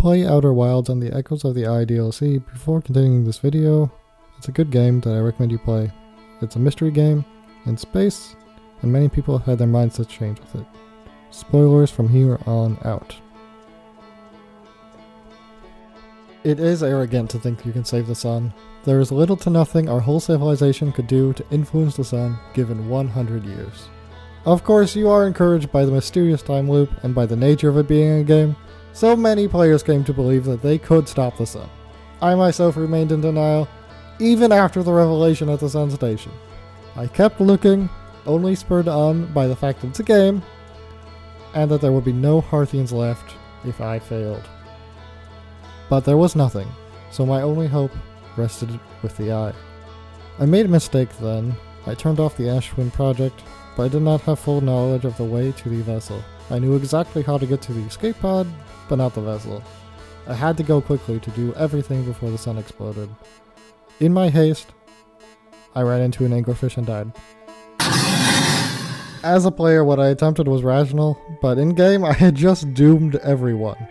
play Outer Wilds and the Echoes of the Eye DLC before continuing this video. It's a good game that I recommend you play. It's a mystery game in space, and many people have had their mindsets changed with it. Spoilers from here on out. It is arrogant to think you can save the sun. There is little to nothing our whole civilization could do to influence the sun given 100 years. Of course, you are encouraged by the mysterious time loop and by the nature of it being a game, so many players came to believe that they could stop the sun. I myself remained in denial, even after the revelation at the sun station. I kept looking, only spurred on by the fact that it's a game, and that there would be no Hearthians left if I failed. But there was nothing, so my only hope rested with the eye. I made a mistake then. I turned off the Ashwin project, but I did not have full knowledge of the way to the vessel. I knew exactly how to get to the escape pod, but not the vessel. I had to go quickly to do everything before the sun exploded. In my haste, I ran into an anglerfish and died. As a player, what I attempted was rational, but in-game I had just doomed everyone.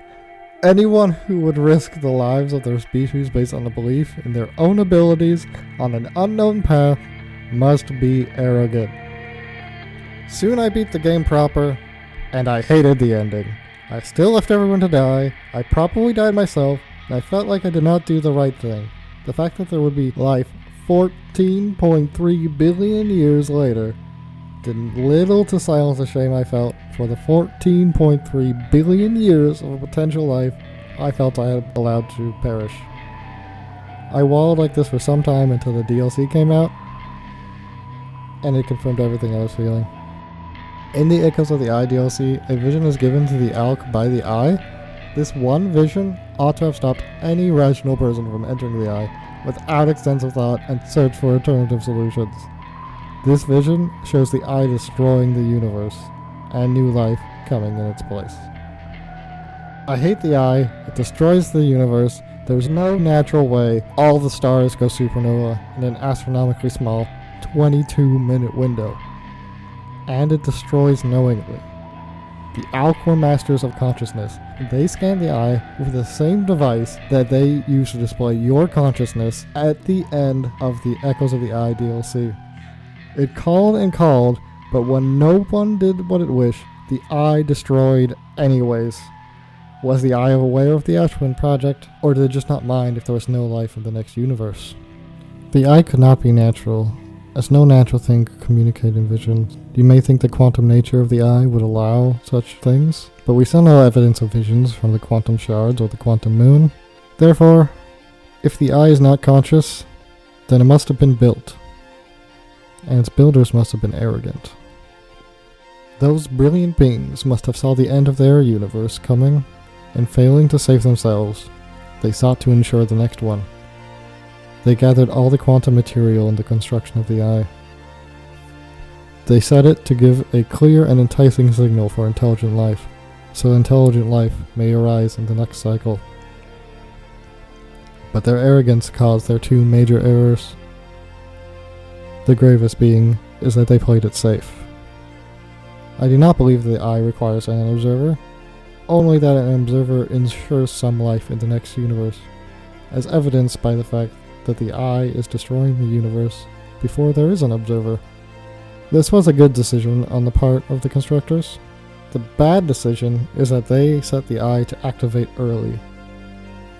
Anyone who would risk the lives of their species based on a belief in their own abilities on an unknown path must be arrogant. Soon I beat the game proper, and I hated the ending. I still left everyone to die, I probably died myself, and I felt like I did not do the right thing. The fact that there would be life 14.3 billion years later did little to silence the shame I felt for the 14.3 billion years of potential life I felt I had allowed to perish. I wallowed like this for some time until the DLC came out, and it confirmed everything I was feeling. In the Echoes of the Eye DLC, a vision is given to the Alk by the Eye. This one vision ought to have stopped any rational person from entering the Eye without extensive thought and search for alternative solutions. This vision shows the Eye destroying the universe, and new life coming in its place. I hate the Eye, it destroys the universe, there's no natural way all the stars go supernova in an astronomically small 22-minute window. And it destroys knowingly. The Alk were masters of consciousness, and they scanned the Eye with the same device that they use to display your consciousness at the end of the Echoes of the Eye DLC. It called and called, but when no one did what it wished, the Eye destroyed anyways. Was the Eye aware of the Ashwin project, or did it just not mind if there was no life in the next universe? The Eye could not be natural, as no natural thing could communicate in visions. You may think the quantum nature of the Eye would allow such things, but we saw no evidence of visions from the quantum shards or the quantum moon. Therefore, if the Eye is not conscious, then it must have been built, and its builders must have been arrogant. Those brilliant beings must have saw the end of their universe coming, and failing to save themselves, they sought to ensure the next one. They gathered all the quantum material in the construction of the Eye. They set it to give a clear and enticing signal for intelligent life, so intelligent life may arise in the next cycle. But their arrogance caused their two major errors. The gravest being is that they played it safe. I do not believe the Eye requires an observer, only that an observer ensures some life in the next universe, as evidenced by the fact that the Eye is destroying the universe before there is an observer. This was a good decision on the part of the constructors. The bad decision is that they set the Eye to activate early.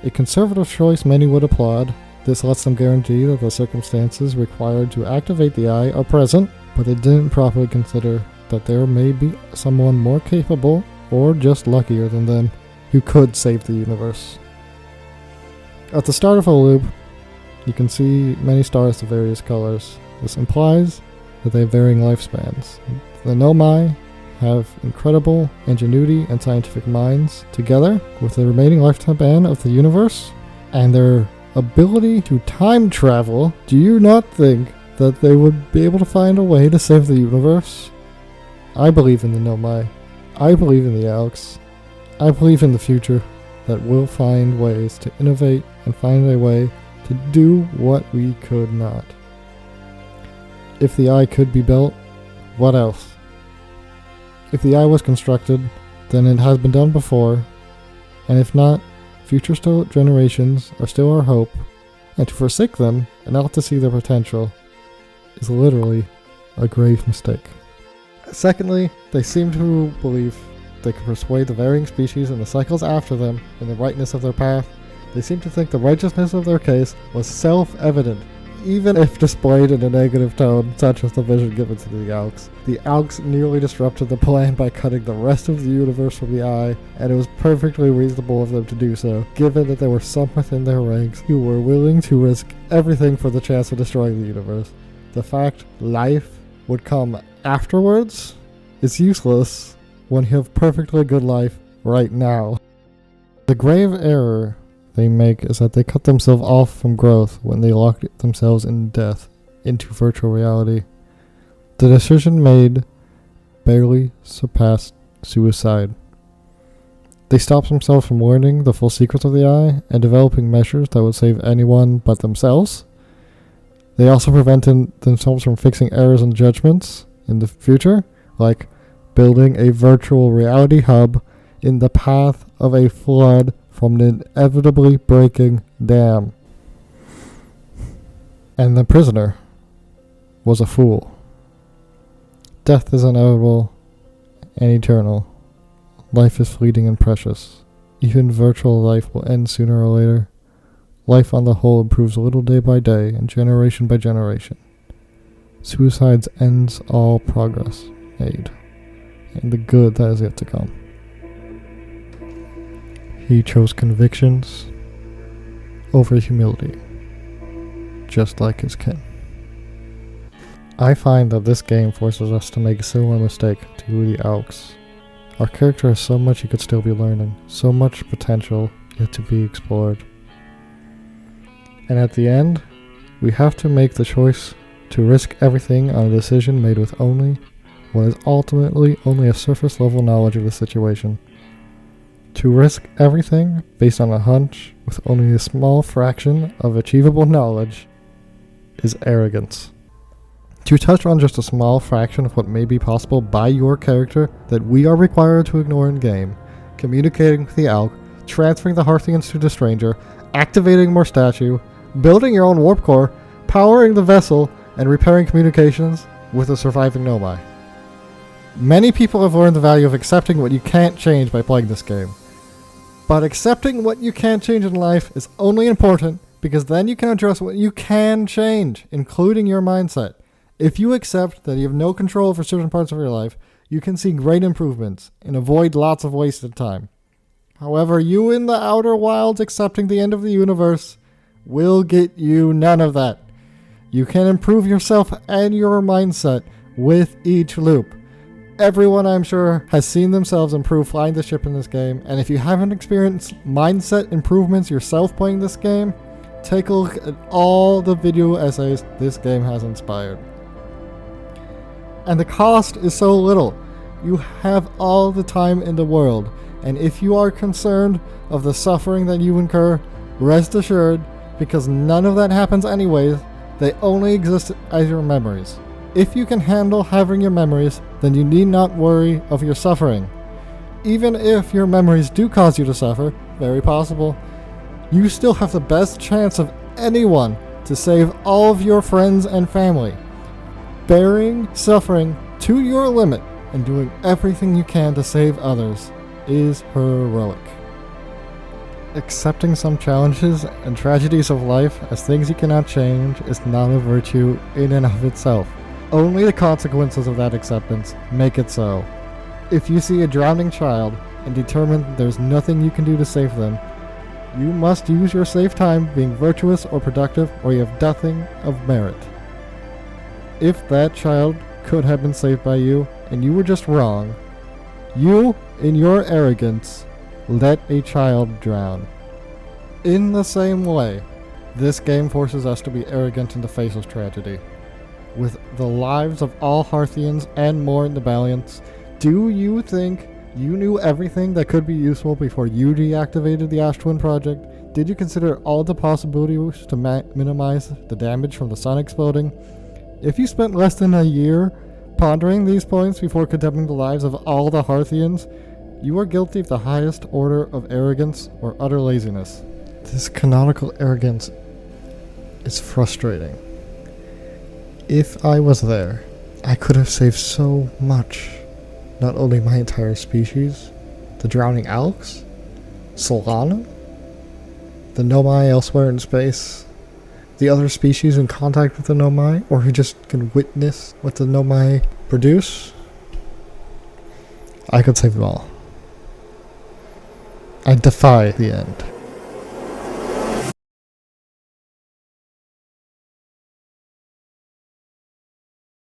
A conservative choice many would applaud. This lets them guarantee that the circumstances required to activate the Eye are present, but they didn't properly consider that there may be someone more capable or just luckier than them who could save the universe. At the start of a loop, you can see many stars of various colors. This implies that they have varying lifespans. The Nomai have incredible ingenuity and scientific minds together with the remaining lifespan of the universe and their ability to time travel. Do you not think that they would be able to find a way to save the universe? I believe in the Nomai. I believe in the Alks. I believe in the future that we'll find ways to innovate and find a way to do what we could not. If the Eye could be built, what else? If the Eye was constructed, then it has been done before, and if not, Future generations are still our hope, and to forsake them and not to see their potential is literally a grave mistake. Secondly, they seem to believe they can persuade the varying species and the cycles after them in the rightness of their path. They seem to think the righteousness of their case was self-evident, even if displayed in a negative tone, such as the vision given to the Alks. The Alks nearly disrupted the plan by cutting the rest of the universe from the eye, and it was perfectly reasonable of them to do so, given that there were some within their ranks who were willing to risk everything for the chance of destroying the universe. The fact life would come afterwards is useless when you have perfectly good life right now. The grave error they make is that they cut themselves off from growth when they lock themselves in death into virtual reality. The decision made barely surpassed suicide. They stopped themselves from learning the full secrets of the eye and developing measures that would save anyone but themselves. They also prevented themselves from fixing errors and judgments in the future, like building a virtual reality hub in the path of a flood from an inevitably breaking dam. And the prisoner was a fool. Death is inevitable and eternal. Life is fleeting and precious. Even virtual life will end sooner or later. Life on the whole improves a little day by day and generation by generation. Suicide ends all progress made and the good that is yet to come. He chose convictions over humility, just like his kin. I find that this game forces us to make a similar mistake to the Alks. Our character has so much he could still be learning, so much potential yet to be explored. And at the end, we have to make the choice to risk everything on a decision made with only what is ultimately only a surface level knowledge of the situation. To risk everything based on a hunch with only a small fraction of achievable knowledge is arrogance. To touch on just a small fraction of what may be possible by your character that we are required to ignore in game, communicating with the Alk, transferring the Hearthians to the Stranger, activating more statue, building your own warp core, powering the vessel, and repairing communications with the surviving Nomai. Many people have learned the value of accepting what you can't change by playing this game. But accepting what you can't change in life is only important because then you can address what you can change, including your mindset. If you accept that you have no control over certain parts of your life, you can see great improvements and avoid lots of wasted time. However, you in the outer wilds accepting the end of the universe will get you none of that. You can improve yourself and your mindset with each loop. Everyone, I'm sure, has seen themselves improve flying the ship in this game, and if you haven't experienced mindset improvements yourself playing this game, take a look at all the video essays this game has inspired. And the cost is so little. You have all the time in the world, and if you are concerned of the suffering that you incur, rest assured, because none of that happens anyways, they only exist as your memories. If you can handle having your memories, then you need not worry of your suffering. Even if your memories do cause you to suffer, very possible, you still have the best chance of anyone to save all of your friends and family. Bearing suffering to your limit and doing everything you can to save others is heroic. Accepting some challenges and tragedies of life as things you cannot change is not a virtue in and of itself. Only the consequences of that acceptance make it so. If you see a drowning child and determine there's nothing you can do to save them, you must use your safe time being virtuous or productive, or you have nothing of merit. If that child could have been saved by you and you were just wrong, you, in your arrogance, let a child drown. In the same way, this game forces us to be arrogant in the face of tragedy. With the lives of all Hearthians and more in the balance, do you think you knew everything that could be useful before you deactivated the Ash Twin project? Did you consider all the possibilities to minimize the damage from the sun exploding? If you spent less than a year pondering these points before condemning the lives of all the Hearthians, You are guilty of the highest order of arrogance or utter laziness. This canonical arrogance is frustrating. If I was there, I could have saved so much. Not only my entire species, the drowning Alex, Solana, the Nomai elsewhere in space, the other species in contact with the Nomai, or who just can witness what the Nomai produce. I could save them all. I defy the end.